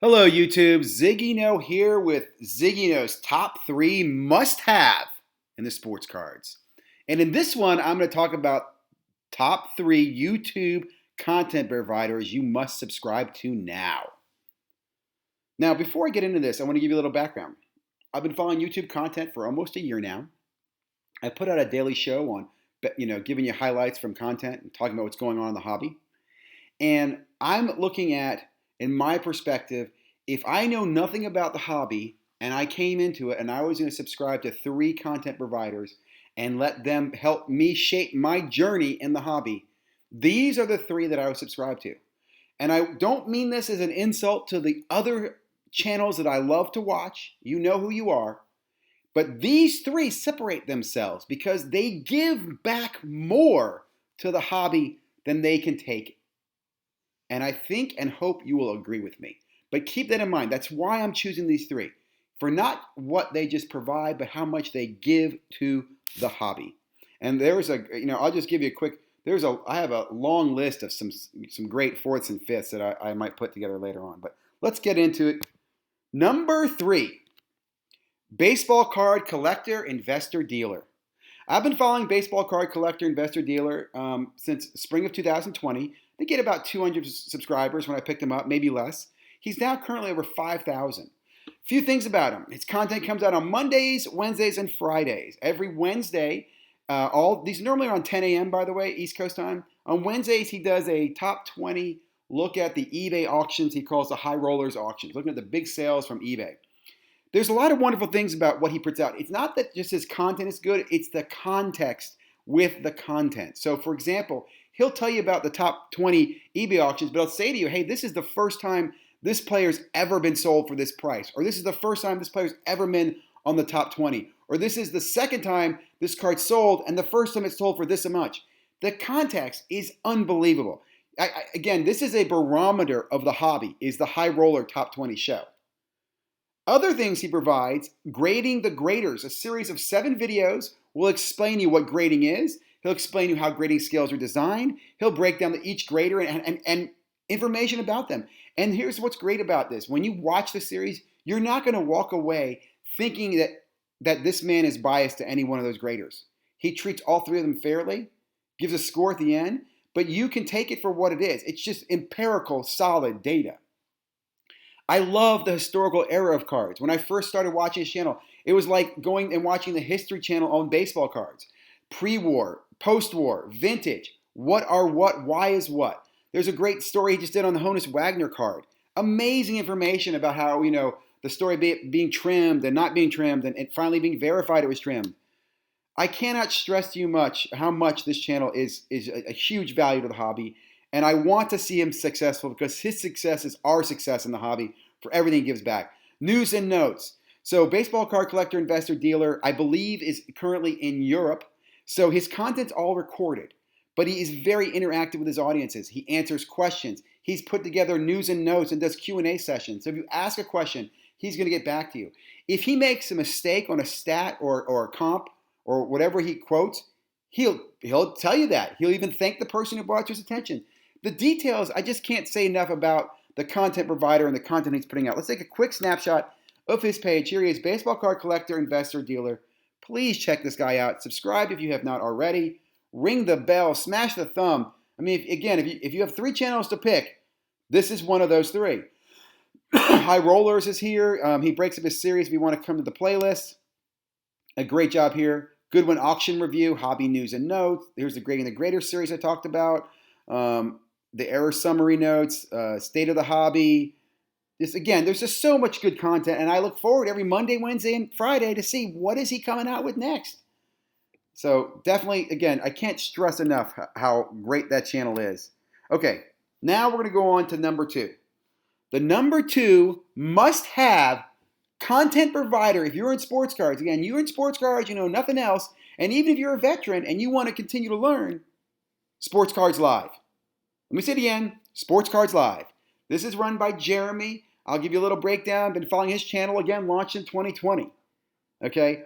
Hello, YouTube. ZiggyNo here with ZiggyNo's top 3 must-have in the sports cards. And in this one, I'm going to talk about top 3 YouTube content providers you must subscribe to now. Now, before I get into this, I want to give you a little background. I've been following YouTube content for almost a year now. I put out a daily show on, giving you highlights from content and talking about what's going on in the hobby. And I'm looking at, in my perspective, if I know nothing about the hobby and I came into it and I was going to subscribe to 3 content providers and let them help me shape my journey in the hobby, these are the 3 that I would subscribe to. And I don't mean this as an insult to the other channels that I love to watch. You know who you are. But these 3 separate themselves because they give back more to the hobby than they can take. And I think and hope you will agree with me. But keep that in mind. That's why I'm choosing these 3. For not what they just provide, but how much they give to the hobby. And there's I'll just give you a quick, I have a long list of some great 4ths and 5ths that I might put together later on. But let's get into it. Number 3, baseball card collector, investor, dealer. I've been following baseball card collector, investor, dealer since spring of 2020. They get about 200 subscribers when I picked him up, maybe less. He's now currently over 5,000. Few things about him. His content comes out on Mondays, Wednesdays, and Fridays. Every Wednesday, these normally are on 10 a.m., by the way, East Coast time. On Wednesdays, he does a top 20 look at the eBay auctions he calls the high rollers auctions, looking at the big sales from eBay. There's a lot of wonderful things about what he puts out. It's not that just his content is good, it's the context with the content. So, for example, he'll tell you about the top 20 eBay auctions, but he'll say to you, hey, this is the first time this player's ever been sold for this price, or this is the first time this player's ever been on the top 20, or this is the second time this card's sold and the first time it's sold for this much. The context is unbelievable. Again, this is a barometer of the hobby, is the High Roller Top 20 show. Other things he provides, Grading the Graders, a series of 7 videos will explain you what grading is. He'll explain you how grading scales are designed. He'll break down each grader and information about them. And here's what's great about this. When you watch the series, you're not going to walk away thinking that this man is biased to any one of those graders. He treats all 3 of them fairly, gives a score at the end, but you can take it for what it is. It's just empirical, solid data. I love the historical era of cards. When I first started watching his channel, it was like going and watching the History Channel on baseball cards. Pre-war, post-war, vintage, what are what, why is what. There's a great story he just did on the Honus Wagner card. Amazing information about how, the story being trimmed and not being trimmed and finally being verified it was trimmed. I cannot stress to you how much this channel is a huge value to the hobby. And I want to see him successful because his success is our success in the hobby for everything he gives back. News and notes. So baseball card collector, investor, dealer, I believe is currently in Europe. So his content's all recorded. But he is very interactive with his audiences. He answers questions. He's put together news and notes and does Q&A sessions. So if you ask a question, he's going to get back to you. If he makes a mistake on a stat or a comp or whatever he quotes, he'll tell you that. He'll even thank the person who brought to his attention. The details, I just can't say enough about the content provider and the content he's putting out. Let's take a quick snapshot of his page. Here he is, baseball card collector, investor, dealer. Please check this guy out. Subscribe if you have not already. Ring the bell, smash the thumb. I mean, if you have 3 channels to pick, this is one of those 3. High Rollers is here. He breaks up his series if you want to come to the playlist. A great job here. Goodwin Auction Review, Hobby News and Notes. Here's the Grading the Grader series I talked about. The error summary notes, state of the hobby. There's just so much good content, and I look forward every Monday, Wednesday, and Friday to see what is he coming out with next. So definitely, again, I can't stress enough how great that channel is. Okay, now we're going to go on to number 2. The number 2 must-have content provider, if you're in sports cards, again, you're in sports cards, you know nothing else, and even if you're a veteran and you want to continue to learn, Sports Cards Live. Let me say it again, Sports Cards Live. This is run by Jeremy. I'll give you a little breakdown. Been following his channel, again, launched in 2020. Okay,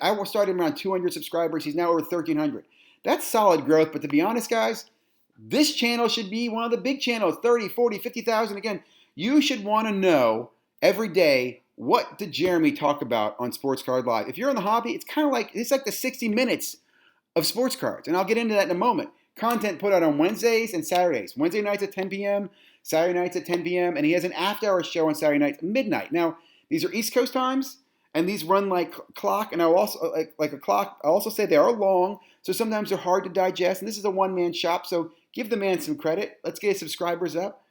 I started around 200 subscribers. He's now over 1,300. That's solid growth, but to be honest, guys, this channel should be one of the big channels, 30, 40, 50,000. Again, You should want to know every day, what did Jeremy talk about on Sports Card Live? If you're in the hobby, it's like the 60 minutes of sports cards, and I'll get into that in a moment. Content put out on Wednesdays and Saturdays. Wednesday nights at 10 p.m., Saturday nights at 10 p.m., and he has an after-hour show on Saturday nights at midnight. Now, these are East Coast times, and these run like clock, and I'll also like a clock. I'll also say they are long, so sometimes they're hard to digest. And this is a one-man shop, so give the man some credit. Let's get his subscribers up.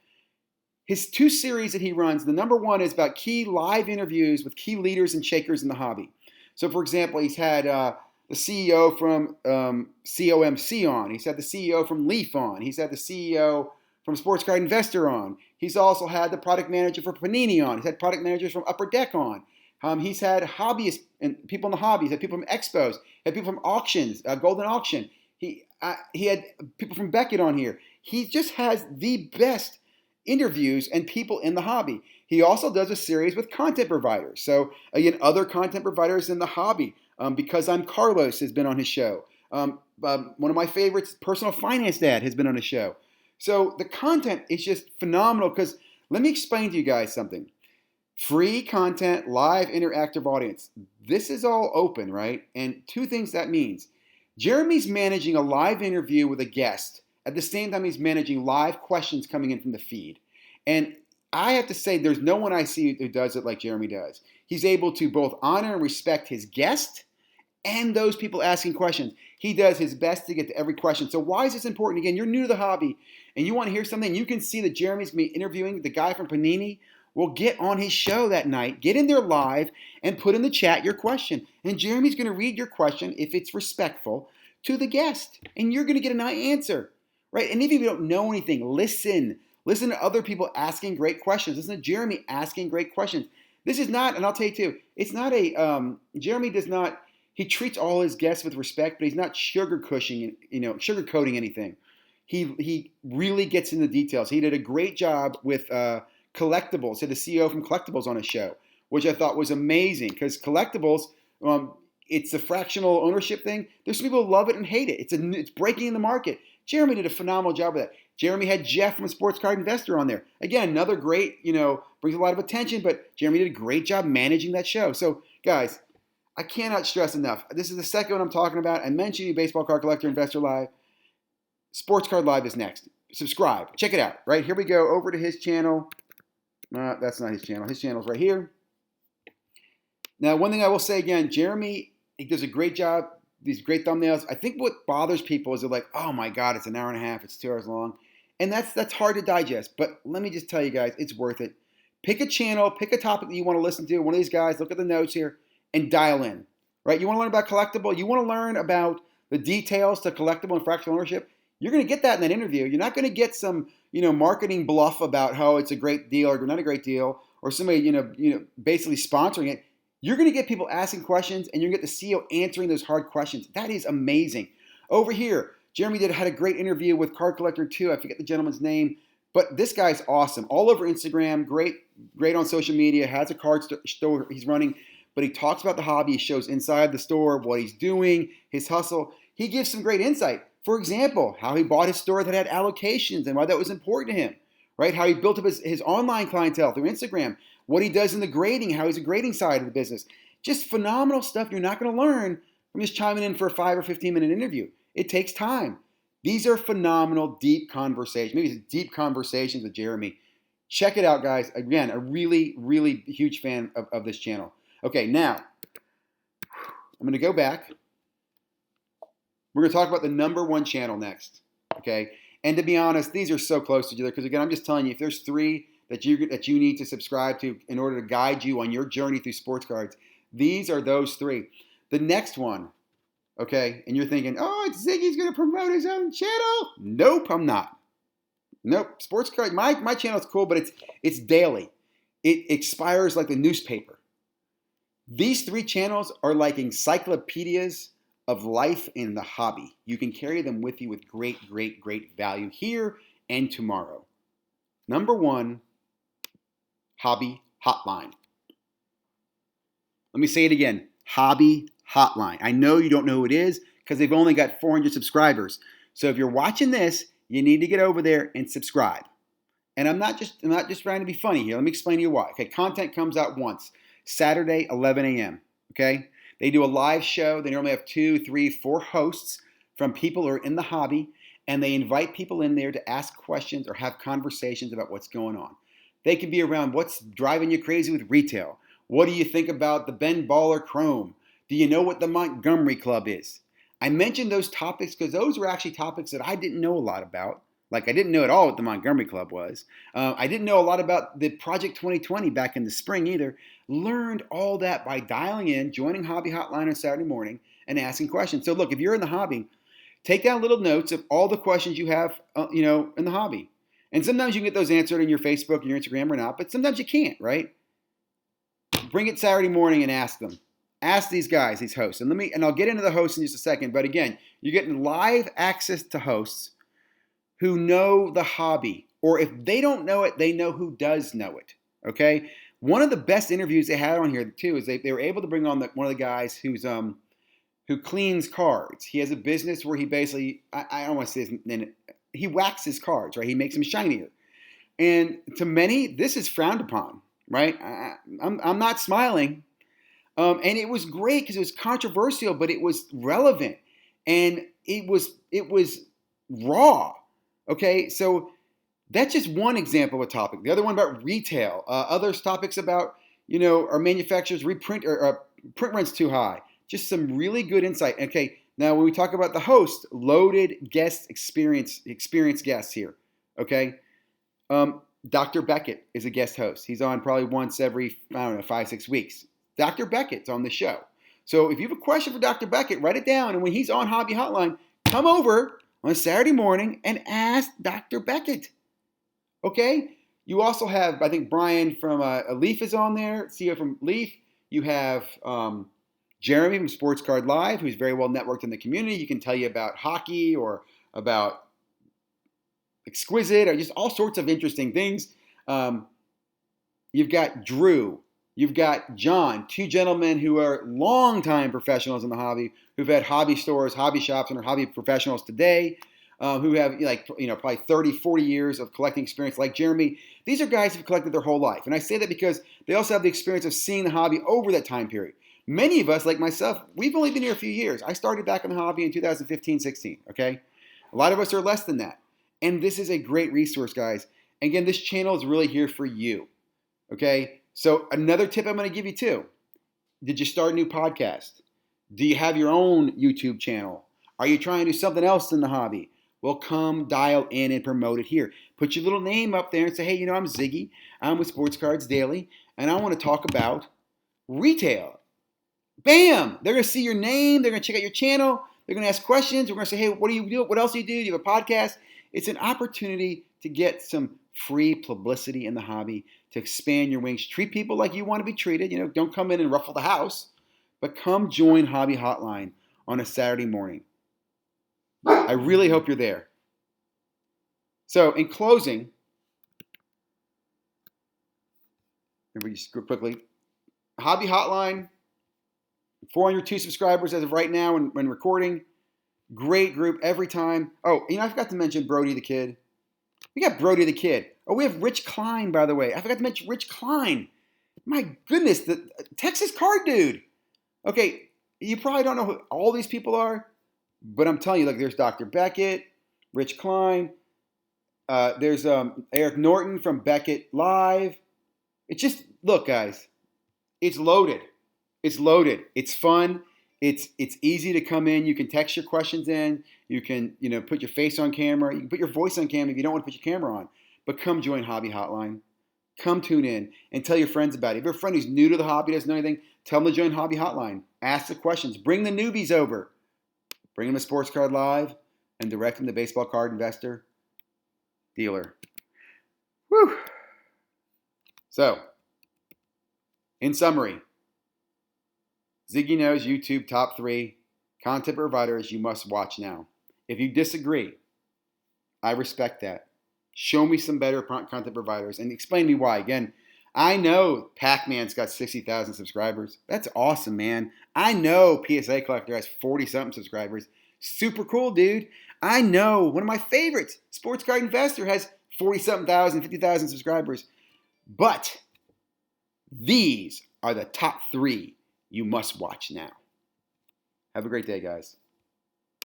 His 2 series that he runs, the number 1 is about key live interviews with key leaders and shakers in the hobby. So, for example, he's had the CEO from COMC on. He's had the CEO from Leaf on. He's had the CEO from Sports Card Investor on. He's also had the product manager for Panini on. He's had product managers from Upper Deck on. He's had hobbyists and people in the hobby. He's had people from Expos. He had people from auctions, Golden Auction. He had people from Beckett on here. He just has the best interviews and people in the hobby. He also does a series with content providers. So again, other content providers in the hobby. Because I'm Carlos has been on his show. One of my favorites, Personal Finance Dad, has been on his show. So the content is just phenomenal because let me explain to you guys something. Free content, live interactive audience. This is all open, right? And 2 things that means. Jeremy's managing a live interview with a guest at the same time he's managing live questions coming in from the feed. And I have to say there's no one I see who does it like Jeremy does. He's able to both honor and respect his guest and those people asking questions. He does his best to get to every question. So why is this important? Again, you're new to the hobby and you want to hear something, you can see that Jeremy's going to be interviewing the guy from Panini. Well, get on his show that night, get in there live, and put in the chat your question. And Jeremy's going to read your question, if it's respectful, to the guest. And you're going to get an answer, right? And if you don't know anything, listen. Listen to other people asking great questions. Listen to Jeremy asking great questions. This is not, and I'll tell you too, it's not a, Jeremy does not, he treats all his guests with respect, but he's not sugarcoating anything. He really gets into the details. He did a great job with Collectibles. He had the CEO from Collectibles on his show, which I thought was amazing because Collectibles, it's a fractional ownership thing. There's some people who love it and hate it. It's breaking in the market. Jeremy did a phenomenal job with that. Jeremy had Jeff from Sports Card Investor on there. Again, another great, brings a lot of attention, but Jeremy did a great job managing that show. So, guys, I cannot stress enough. This is the second one I'm talking about. I mentioned you, Baseball Card Collector Investor Live. Sports Card Live is next. Subscribe. Check it out. Right, here we go over to his channel. That's not his channel. His channel's right here. Now, one thing I will say again, Jeremy, he does a great job. These great thumbnails. I think what bothers people is they're like, oh my God, it's an hour and a half. It's 2 hours long. And that's hard to digest. But let me just tell you guys, it's worth it. Pick a channel. Pick a topic that you want to listen to. One of these guys, look at the notes here and dial in. Right? You want to learn about collectible. You want to learn about the details to collectible and fractional ownership. You're going to get that in that interview. You're not going to get some, marketing bluff about how it's a great deal or not a great deal, or somebody, basically sponsoring it. You're going to get people asking questions, and you're going to get the CEO answering those hard questions. That is amazing. Over here, Jeremy had a great interview with Card Collector 2. I forget the gentleman's name, but this guy's awesome. All over Instagram, great on social media, has a card store he's running, but he talks about the hobby. He shows inside the store, what he's doing, his hustle. He gives some great insight. For example, how he bought his store that had allocations and why that was important to him, right? How he built up his online clientele through Instagram, what he does in the grading, how he's a grading side of the business. Just phenomenal stuff you're not going to learn from just chiming in for a 5 or 15-minute interview. It takes time. These are phenomenal, deep conversations. Maybe it's deep conversations with Jeremy. Check it out, guys. Again, a really, really huge fan of this channel. Okay, now, I'm going to go back. We're going to talk about the number 1 channel next, okay? And to be honest, these are so close to each other because, again, I'm just telling you, if there's 3 that you need to subscribe to in order to guide you on your journey through sports cards, these are those 3. The next one, okay, and you're thinking, oh, Ziggy's going to promote his own channel. Nope, I'm not. Nope, sports card, my channel is cool, but it's daily. It expires like the newspaper. These 3 channels are like encyclopedias of life in the hobby. You can carry them with you with great, great, great value here and tomorrow. Number 1, Hobby Hotline. Let me say it again, Hobby Hotline. I know you don't know who it is because they've only got 400 subscribers. So if you're watching this, you need to get over there and subscribe. And I'm not just trying to be funny here. Let me explain to you why. Okay, content comes out once, Saturday, 11 a.m. Okay, they do a live show. They normally have 2, 3, 4 hosts from people who are in the hobby, and they invite people in there to ask questions or have conversations about what's going on. They can be around what's driving you crazy with retail. What do you think about the Ben Baller Chrome? Do you know what the Montgomery Club is? I mentioned those topics because those were actually topics that I didn't know a lot about. Like I didn't know at all what the Montgomery Club was. I didn't know a lot about the Project 2020 back in the spring either. Learned all that by dialing in, joining Hobby Hotline on Saturday morning, and asking questions. So look, if you're in the hobby, take down little notes of all the questions you have, in the hobby. And sometimes you can get those answered in your Facebook and your Instagram or not, but sometimes you can't, right? Bring it Saturday morning and ask them. Ask these guys, these hosts. And I'll get into the hosts in just a second, but again, you're getting live access to hosts who know the hobby, or if they don't know it, they know who does know it. Okay? One of the best interviews they had on here too is they were able to bring on one of the guys who cleans cards. He has a business where he basically, I don't want to say his name, he waxes cards, right? He makes them shinier. And to many, this is frowned upon, right? I'm not smiling. And it was great because it was controversial, but it was relevant. And it was raw. Okay, so that's just one example of a topic. The other one about retail. Other topics about, are manufacturers print rents too high? Just some really good insight. Okay, now when we talk about the host, loaded guest experienced guests here. Okay, Dr. Beckett is a guest host. He's on probably once every, 5, 6 weeks. Dr. Beckett's on the show. So if you have a question for Dr. Beckett, write it down. And when he's on Hobby Hotline, come over on a Saturday morning and ask Dr. Beckett. Okay? You also have, I think, Brian from Leaf is on there, CEO from Leaf. You have Jeremy from Sports Card Live, who's very well networked in the community. He can tell you about hockey or about Exquisite or just all sorts of interesting things. You've got Drew. You've got John, 2 gentlemen who are longtime professionals in the hobby, who've had hobby stores, hobby shops, and are hobby professionals today, who have probably 30, 40 years of collecting experience like Jeremy. These are guys who've collected their whole life. And I say that because they also have the experience of seeing the hobby over that time period. Many of us, like myself, we've only been here a few years. I started back in the hobby in 2015, 16, okay? A lot of us are less than that. And this is a great resource, guys. Again, this channel is really here for you, okay? So another tip I'm going to give you too. Did you start a new podcast? Do you have your own YouTube channel? Are you trying to do something else in the hobby? Well, come dial in and promote it here. Put your little name up there and say, hey, I'm Ziggy. I'm with Sports Cards Daily, and I want to talk about retail. Bam! They're going to see your name. They're going to check out your channel. They're going to ask questions. We're going to say, hey, what do you do? What else do? Do you have a podcast? It's an opportunity to get some free publicity in the hobby, to expand your wings. Treat people like you want to be treated. Don't come in and ruffle the house, but come join Hobby Hotline on a Saturday morning. I really hope you're there. So in closing, everybody just go quickly. Hobby Hotline, 402 subscribers as of right now when recording. Great group every time. Oh, I forgot to mention Brody the Kid. We got Brody the Kid. Oh, we have Rich Klein, by the way. I forgot to mention Rich Klein. My goodness, the Texas card dude. Okay, you probably don't know who all these people are, but I'm telling you, look, there's Dr. Beckett, Rich Klein. There's Eric Norton from Beckett Live. It's just, look, guys, it's loaded. It's loaded. It's fun. It's easy to come in. You can text your questions in. You can, put your face on camera. You can put your voice on camera if you don't want to put your camera on. But come join Hobby Hotline. Come tune in and tell your friends about it. If you have a friend who's new to the hobby, doesn't know anything, tell them to join Hobby Hotline. Ask the questions. Bring the newbies over. Bring them to Sports Card Live and direct them to Baseball Card Investor Dealer. Whew. So, in summary, ZiggyNo's YouTube top 3 content providers you must watch now. If you disagree, I respect that. Show me some better content providers and explain to me why. Again, I know Pac-Man's got 60,000 subscribers. That's awesome, man. I know PSA Collector has 40-something subscribers. Super cool, dude. I know one of my favorites, Sports Card Investor, has 40-something thousand, 50,000 subscribers. But these are the top 3 you must watch now. Have a great day, guys.